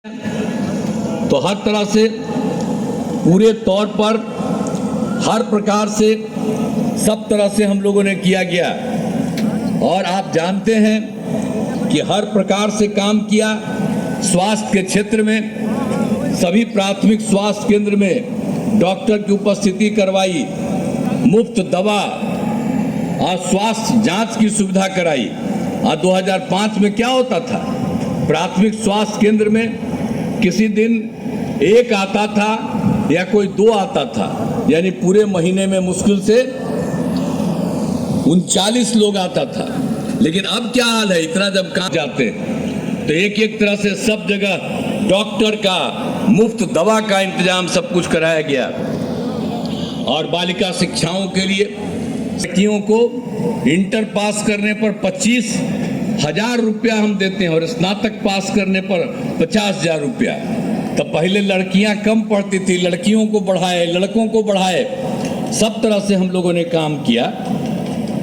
तो हर तरह से पूरे तौर पर हर प्रकार से सब तरह से हम लोगों ने किया गया और आप जानते हैं कि हर प्रकार से काम किया। स्वास्थ्य के क्षेत्र में सभी प्राथमिक स्वास्थ्य केंद्र में डॉक्टर की उपस्थिति करवाई, मुफ्त दवा और स्वास्थ्य जांच की सुविधा कराई। 2005 में क्या होता था, प्राथमिक स्वास्थ्य केंद्र में किसी दिन एक आता था या कोई दो आता था, यानी पूरे महीने में मुश्किल से 39 लोग आता था। लेकिन अब क्या हाल है, इतना जब काम जाते तो एक एक तरह से सब जगह डॉक्टर का, मुफ्त दवा का इंतजाम सब कुछ कराया गया। और बालिका शिक्षाओं के लिए लड़कियों को इंटर पास करने पर 25,000 रुपया हम देते हैं और स्नातक पास करने पर 50,000 रुपया। तब पहले लड़कियां कम पढ़ती थी, लड़कियों को बढ़ाए, लड़कों को बढ़ाए, सब तरह से हम लोगों ने काम किया।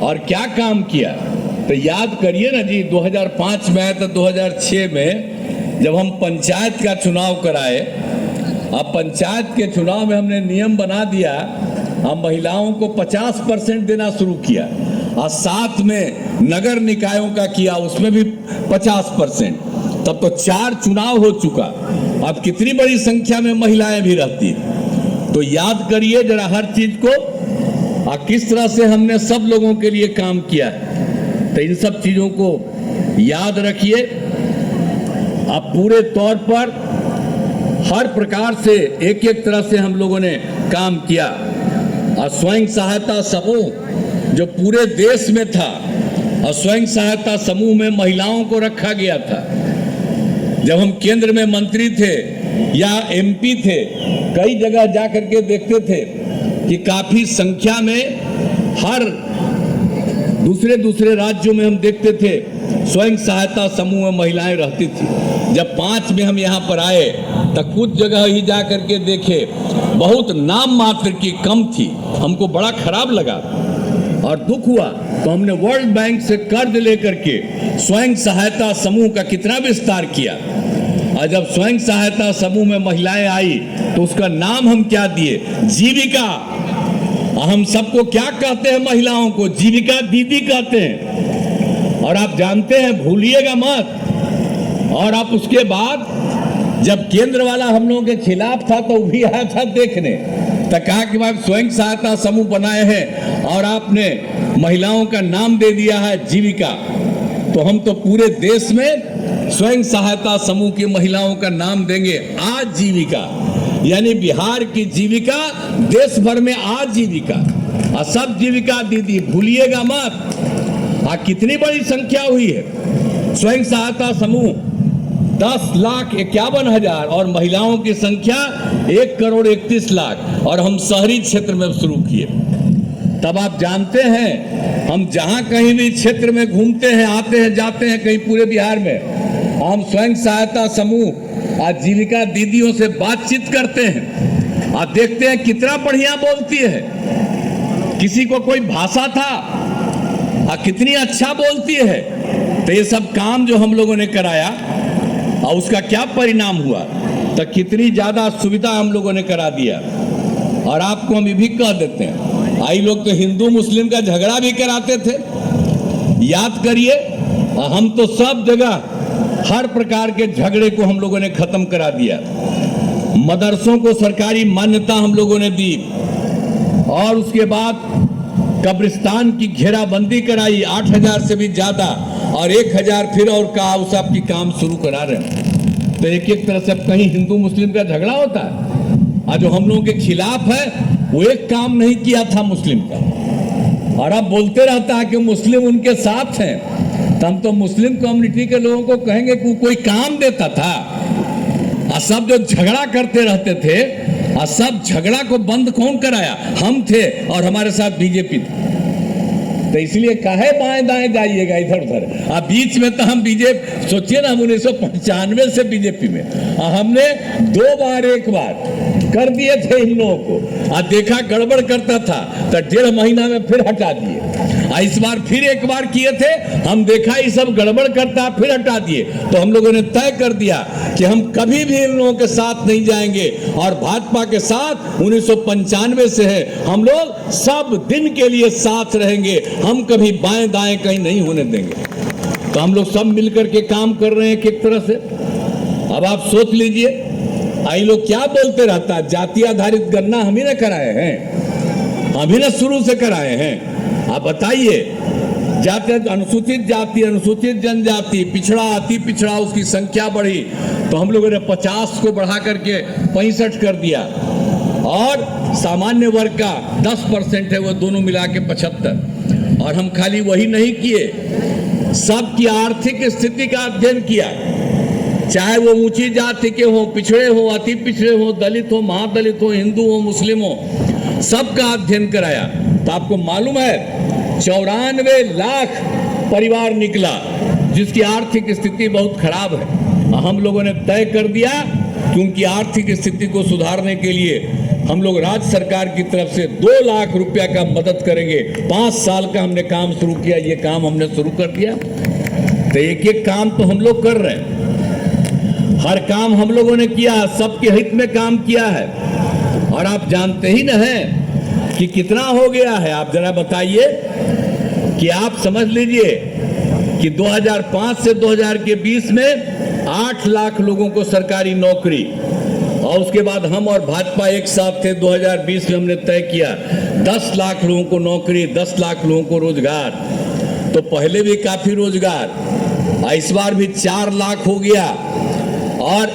और क्या काम किया तो याद करिए ना जी, 2005 में आए तो 2006 में जब हम पंचायत का चुनाव कराए, अब पंचायत के चुनाव में हमने नियम बना दिया, हम महिलाओं को 50% देना शुरू किया और साथ में नगर निकायों का किया, उसमें भी 50%। तब तो 4 चुनाव हो चुका, अब कितनी बड़ी संख्या में महिलाएं भी रहती। तो याद करिए जरा हर चीज को और किस तरह से हमने सब लोगों के लिए काम किया। तो इन सब चीजों को याद रखिए। अब पूरे तौर पर हर प्रकार से एक एक तरह से हम लोगों ने काम किया। और स्वयं सहायता समूह जो पूरे देश में था, और स्वयं सहायता समूह में महिलाओं को रखा गया था। जब हम केंद्र में मंत्री थे या एमपी थे, कई जगह जा करके देखते थे कि काफी संख्या में हर दूसरे राज्यों में हम देखते थे स्वयं सहायता समूह में महिलाएं रहती थी। जब 5 में हम यहाँ पर आए तो कुछ जगह ही जा करके देखे, बहुत नाम मात्र की कम थी। हमको बड़ा खराब लगा और दुख हुआ। तो हमने वर्ल्ड बैंक से कर्ज लेकर के स्वयं सहायता समूह का कितना विस्तार किया। और जब स्वयं सहायता समूह में महिलाएं आई तो उसका नाम हम क्या दिए, जीविका। हम सबको क्या कहते हैं, महिलाओं को जीविका दीदी कहते हैं। और आप जानते हैं, भूलिएगा मत। और आप उसके बाद जब केंद्र वाला हम लोगों के खिलाफ था तो भी आया था देखने, तो कहा कि भाई स्वयं सहायता समूह बनाए हैं और आपने महिलाओं का नाम दे दिया है जीविका। तो हम तो पूरे देश में स्वयं सहायता समूह की महिलाओं का नाम देंगे आजीविका, यानी बिहार की जीविका, देश भर में आजीविका। और सब जीविका दीदी, भूलिएगा मत। कितनी बड़ी संख्या हुई है स्वयं सहायता समूह, 10,51,000 और महिलाओं की संख्या 1,31,00,000। और हम शहरी क्षेत्र में शुरू किए। तब आप जानते हैं, हम जहां कहीं भी क्षेत्र में घूमते हैं, आते हैं, जाते हैं कहीं पूरे बिहार में, हम स्वयं सहायता समूह आजीविका दीदियों से बातचीत करते हैं और देखते हैं कितना बढ़िया बोलती है। किसी को कोई भाषा था और कितनी अच्छा बोलती है। तो ये सब काम जो हम लोगों ने कराया और उसका क्या परिणाम हुआ, तो कितनी ज्यादा सुविधा हम लोगों ने करा दिया। और आपको हम ये भी कह देते हैं, आई लोग तो हिंदू मुस्लिम का झगड़ा भी कराते थे, याद करिए। हम तो सब जगह हर प्रकार के झगड़े को हम लोगों ने खत्म करा दिया। मदरसों को सरकारी मान्यता हम लोगों ने दी और उसके बाद कब्रिस्तान की घेराबंदी कराई, 8,000 से भी ज्यादा, और 1,000 फिर और का उस आपकी काम शुरू करा रहे हैं। तो एक एक तरह से कहीं हिंदू मुस्लिम का झगड़ा होता है। और जो हम लोगों के खिलाफ है वो एक काम नहीं किया था मुस्लिम का, और अब बोलते रहता है कि मुस्लिम उनके साथ हैं। तो हम तो मुस्लिम कम्युनिटी के लोगों को कहेंगे कि कोई काम देता था। और सब जो झगड़ा करते रहते थे, और सब झगड़ा को बंद कौन कराया, हम थे और हमारे साथ बीजेपी थी। तो इसलिए काहे बाएं दाएं जाइएगा इधर उधर। अब बीच में तो हम बीजेपी, सोचिए ना, हम 1995 से बीजेपी में, हमने 2 बार 1 बार कर दिए थे इन लोगों को, और देखा गड़बड़ करता था तो 1.5 महीना में फिर हटा दिए। इस बार फिर एक बार किए थे, हम देखा ये सब गड़बड़ करता, फिर हटा दिए। तो हम लोगों ने तय कर दिया कि हम कभी भी इन लोगों के साथ नहीं जाएंगे और भाजपा के साथ 1995 से है, हम लोग सब दिन के लिए साथ रहेंगे, हम कभी बाएं दाएं कहीं नहीं होने देंगे। तो हम लोग सब मिलकर के काम कर रहे हैं एक तरह से। अब आप सोच लीजिए, आई लोग क्या बोलते रहता है, जाति आधारित गणना हम ही ना कराए हैं, हम ही ना शुरू से कराए हैं। आप बताइए, जाति अनुसूचित जाति, अनुसूचित जनजाति, पिछड़ा, अति पिछड़ा, उसकी संख्या बढ़ी तो हम लोगों ने 50 को बढ़ा करके 65 कर दिया, और सामान्य वर्ग का 10% है, वो दोनों मिला के 75। और हम खाली वही नहीं किए, सबकी आर्थिक स्थिति का अध्ययन किया, चाहे वो ऊंची जाति के हो, पिछड़े हो, अति पिछड़े हो, दलित हो, महादलित हो, हिंदू हो, मुस्लिम हो, सबका अध्ययन कराया। तो आपको मालूम है 94 लाख परिवार निकला जिसकी आर्थिक स्थिति बहुत खराब है। हम लोगों ने तय कर दिया कि उनकी आर्थिक स्थिति को सुधारने के लिए हम लोग राज्य सरकार की तरफ से 2 लाख रुपया का मदद करेंगे। 5 साल का हमने काम शुरू किया, ये काम हमने शुरू कर दिया। तो एक एक काम तो हम लोग कर रहे हैं, हर काम हम लोगों ने किया, सबके हित में काम किया है। और आप जानते ही न हैं कि कितना हो गया है। आप जरा बताइए कि आप समझ लीजिए कि 2005 से 2020 में 8 लाख लोगों को सरकारी नौकरी, और उसके बाद हम और भाजपा एक साथ थे, 2020 में हमने तय किया 10 लाख लोगों को नौकरी, 10 लाख लोगों को रोजगार। तो पहले भी काफी रोजगार, इस बार भी 4 लाख हो गया, और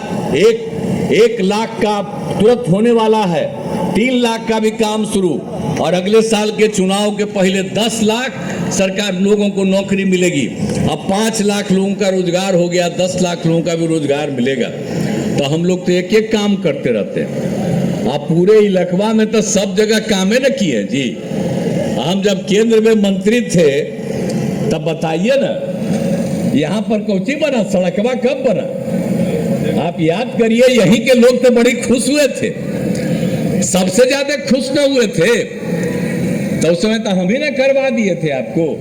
1 लाख का तुरंत होने वाला है, 3 लाख का भी काम शुरू, और अगले साल के चुनाव के पहले 10 लाख सरकार लोगों को नौकरी मिलेगी। अब 5 लाख लोगों का रोजगार हो गया, 10 लाख लोगों का भी रोजगार मिलेगा। तो हम लोग तो एक एक काम करते रहते हैं। आप पूरे इलाकवा में तो सब जगह कामे न किए जी। हम जब केंद्र में मंत्री थे तब बताइए ना, यहाँ पर कौची बना, सड़कवा कब बना? आप याद करिए, यहीं के लोग तो बड़ी खुश हुए थे, सबसे ज्यादा खुश न हुए थे तो उस समय तो हम ही ना करवा दिए थे आपको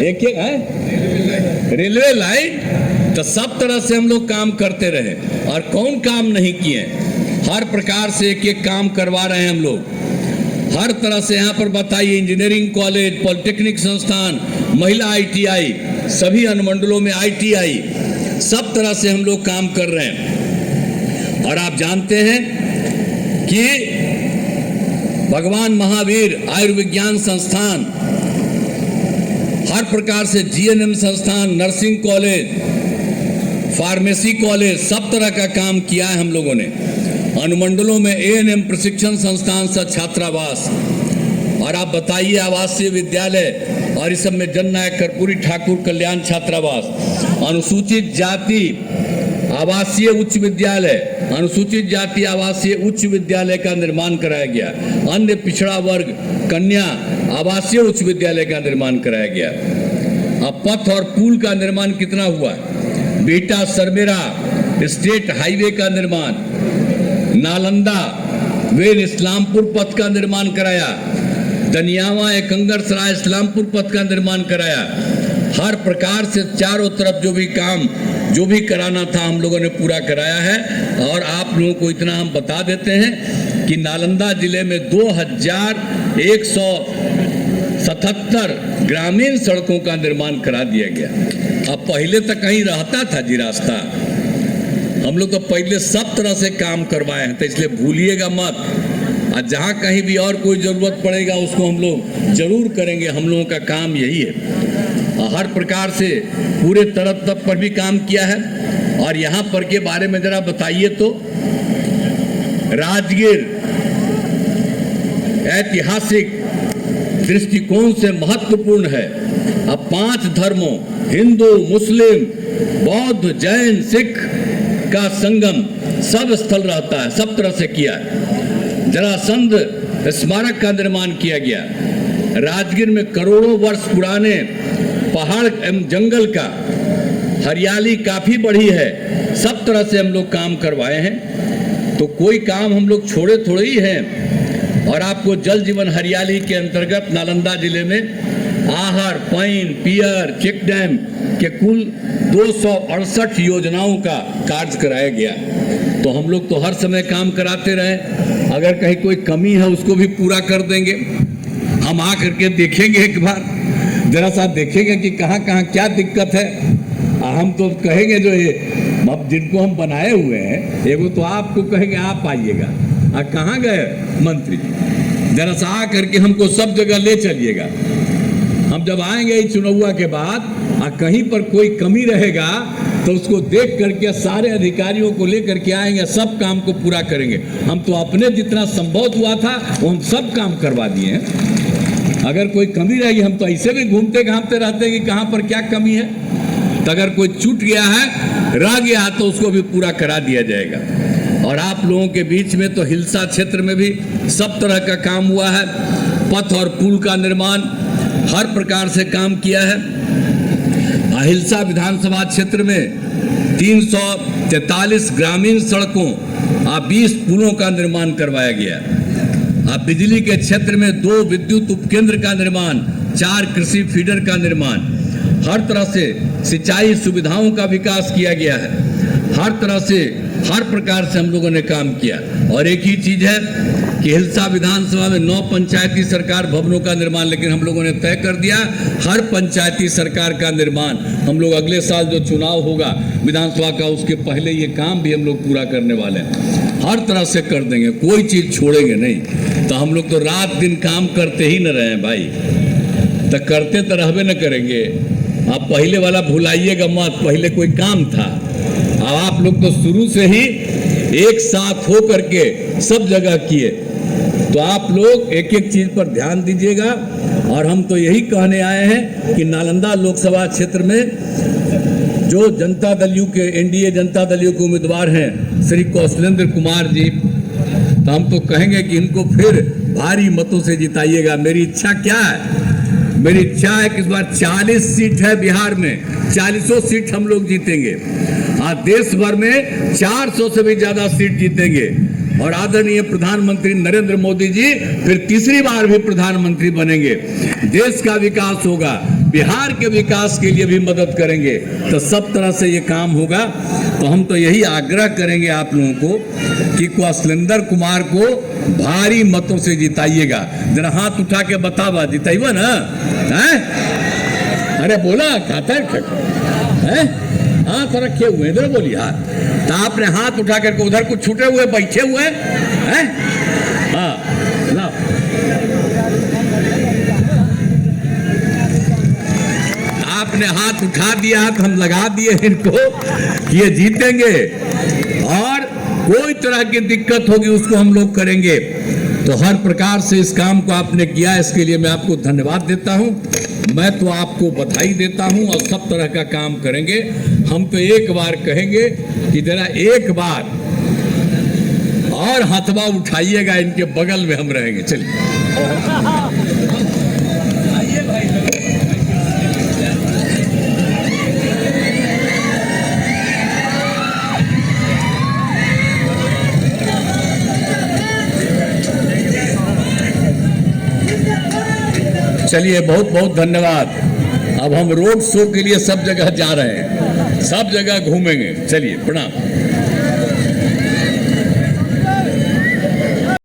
एक रेलवे लाइन। तो सब तरह से हम लोग काम करते रहे, और कौन काम नहीं किए, हर प्रकार से एक एक काम करवा रहे हैं हम लोग हर तरह से। यहाँ पर बताइए, इंजीनियरिंग कॉलेज, पॉलिटेक्निक संस्थान, महिला ITI, सभी अनुमंडलों में ITI, सब तरह से हम लोग काम कर रहे हैं। और आप जानते हैं कि भगवान महावीर आयुर्विज्ञान संस्थान, हर प्रकार से GNM संस्थान, नर्सिंग कॉलेज, फार्मेसी कॉलेज, सब तरह का काम किया है हम लोगों ने। अनुमंडलों में ANM प्रशिक्षण संस्थान सा छात्रावास, और आप बताइए आवासीय विद्यालय, और इस सब में जननायक कर्पूरी ठाकुर कल्याण छात्रावास, अनुसूचित जाति आवासीय उच्च विद्यालय, अनुसूचित जाति आवासीय उच्च विद्यालय का निर्माण कराया गया, अन्य पिछड़ा वर्ग कन्या आवासीय उच्च विद्यालय का निर्माण कराया गया। अब पथ और पुल का निर्माण कितना हुआ, बेटा सरमेरा स्टेट हाईवे का निर्माण, नालंदा वेन इस्लामपुर पथ का निर्माण कराया, दनियावा एकंगर सराय इस्लामपुर पथ का निर्माण कराया। हर प्रकार से चारों तरफ जो भी काम जो भी कराना था हम लोगों ने पूरा कराया है। और आप लोगों को इतना हम बता देते हैं कि नालंदा जिले में 2177 ग्रामीण सड़कों का निर्माण करा दिया गया। अब पहले तक कहीं रहता था जी रास्ता, हम लोग तो पहले सब तरह से काम करवाए हैं, तो इसलिए भूलिएगा मत। और जहाँ कहीं भी और कोई ज़रूरत पड़ेगा उसको हम लोग जरूर करेंगे, हम लोगों का काम यही है। हर प्रकार से पूरे तरफ पर भी काम किया है। और यहाँ पर के बारे में जरा बताइए तो, राजगीर ऐतिहासिक दृष्टिकोण से महत्वपूर्ण है। अब 5 धर्मों हिंदू, मुस्लिम, बौद्ध, जैन, सिख का संगम सब स्थल रहता है, सब तरह से किया है। जरासंध स्मारक का निर्माण किया गया। राजगीर में करोड़ों वर्ष पुराने पहाड़ एवं जंगल का हरियाली काफी बढ़ी है। सब तरह से हम लोग काम करवाए हैं, तो कोई काम हम लोग छोड़े थोड़े ही हैं। और आपको जल जीवन हरियाली के अंतर्गत नालंदा जिले में आहर, पैन, पियर, चेक डैम के कुल 268 योजनाओं का कार्य कराया गया। तो हम लोग तो हर समय काम कराते रहे, अगर कहीं कोई कमी है उसको भी पूरा कर देंगे। हम आ करके देखेंगे, एक बार जरा सा देखेंगे कि कहाँ कहाँ क्या दिक्कत है। हम तो कहेंगे जो ये अब जिनको हम बनाए हुए हैं, एगो तो आपको कहेंगे आप आइएगा, कहाँ गए मंत्री जी, जरा सा आ करके हमको सब जगह ले चलिएगा। हम जब आएंगे इस चुनाव के बाद कहीं पर कोई कमी रहेगा तो उसको देख करके सारे अधिकारियों को लेकर के आएंगे, सब काम को पूरा करेंगे। हम तो अपने जितना संभव हुआ था वो हम सब काम करवा दिए हैं। अगर कोई कमी रहेगी, हम तो ऐसे भी घूमते घामते रहते हैं कि कहाँ पर क्या कमी है। तो अगर कोई छूट गया है, रह गया तो उसको भी पूरा करा दिया जाएगा। और आप लोगों के बीच में तो हिलसा क्षेत्र में भी सब तरह का काम हुआ है। पथ और पुल का निर्माण हर प्रकार से काम किया है। हिलसा विधानसभा क्षेत्र में 343 ग्रामीण सड़कों और 20 पुलों का निर्माण करवाया गया। बिजली के क्षेत्र में 2 विद्युत उपकेंद्र का निर्माण, 4 कृषि फीडर का निर्माण, हर तरह से सिंचाई सुविधाओं का विकास किया गया है। हर तरह से हर प्रकार से हम लोगों ने काम किया। और एक ही चीज है कि हिलसा विधानसभा में 9 पंचायती सरकार भवनों का निर्माण, लेकिन हम लोगों ने तय कर दिया हर पंचायती सरकार का निर्माण हम लोग अगले साल जो चुनाव होगा विधानसभा का, उसके पहले ये काम भी हम लोग पूरा करने वाले हैं। हर तरह से कर देंगे, कोई चीज छोड़ेंगे नहीं। तो हम लोग तो रात दिन काम करते ही न रहे भाई, तो करते तो रहबे न करेंगे। आप पहले वाला भुलाइएगा मत, पहले कोई काम था। अब आप लोग तो शुरू से ही एक साथ हो करके सब जगह किए, तो आप लोग एक एक चीज पर ध्यान दीजिएगा। और हम तो यही कहने आए हैं कि नालंदा लोकसभा क्षेत्र में जो जनता दल यू के एनडीए जनता दल यू के उम्मीदवार हैं श्री कौशलेंद्र कुमार जी, तो हम तो कहेंगे कि इनको फिर भारी मतों से जिताइएगा। मेरी इच्छा क्या है? मेरी इच्छा है कि इस बार 40 सीट है बिहार में, 40 सीट हम लोग जीतेंगे। देश भर में 400 से भी ज्यादा सीट जीतेंगे। और आदरणीय प्रधानमंत्री नरेंद्र मोदी जी फिर तीसरी बार भी प्रधानमंत्री बनेंगे। देश का विकास होगा, बिहार के विकास के लिए भी मदद करेंगे, तो सब तरह से ये काम होगा। तो हम तो यही आग्रह करेंगे आप लोगों को कि कौशलेंद्र कुमार को भारी मतों से जिताइएगा। जरा हाथ उठा के बतावा, जिताइबा ना? अरे बोला खाता है, हाथ रखे हुए इधर बोलिए हाथ। तो आपने हाथ उठा करके उधर कुछ छूटे हुए बैठे हुए हैं? हाँ, आपने हाथ उठा दिया तो हम लगा दिए इनको, ये जीतेंगे। और कोई तरह की दिक्कत होगी उसको हम लोग करेंगे। तो हर प्रकार से इस काम को आपने किया, इसके लिए मैं आपको धन्यवाद देता हूं। मैं तो आपको बधाई देता हूं और सब तरह का काम करेंगे। हम तो एक बार कहेंगे कि जरा एक बार और हथवा उठाइएगा, इनके बगल में हम रहेंगे। चलिए चलिए, बहुत बहुत धन्यवाद। अब हम रोड शो के लिए सब जगह जा रहे हैं, सब जगह घूमेंगे। चलिए, प्रणाम।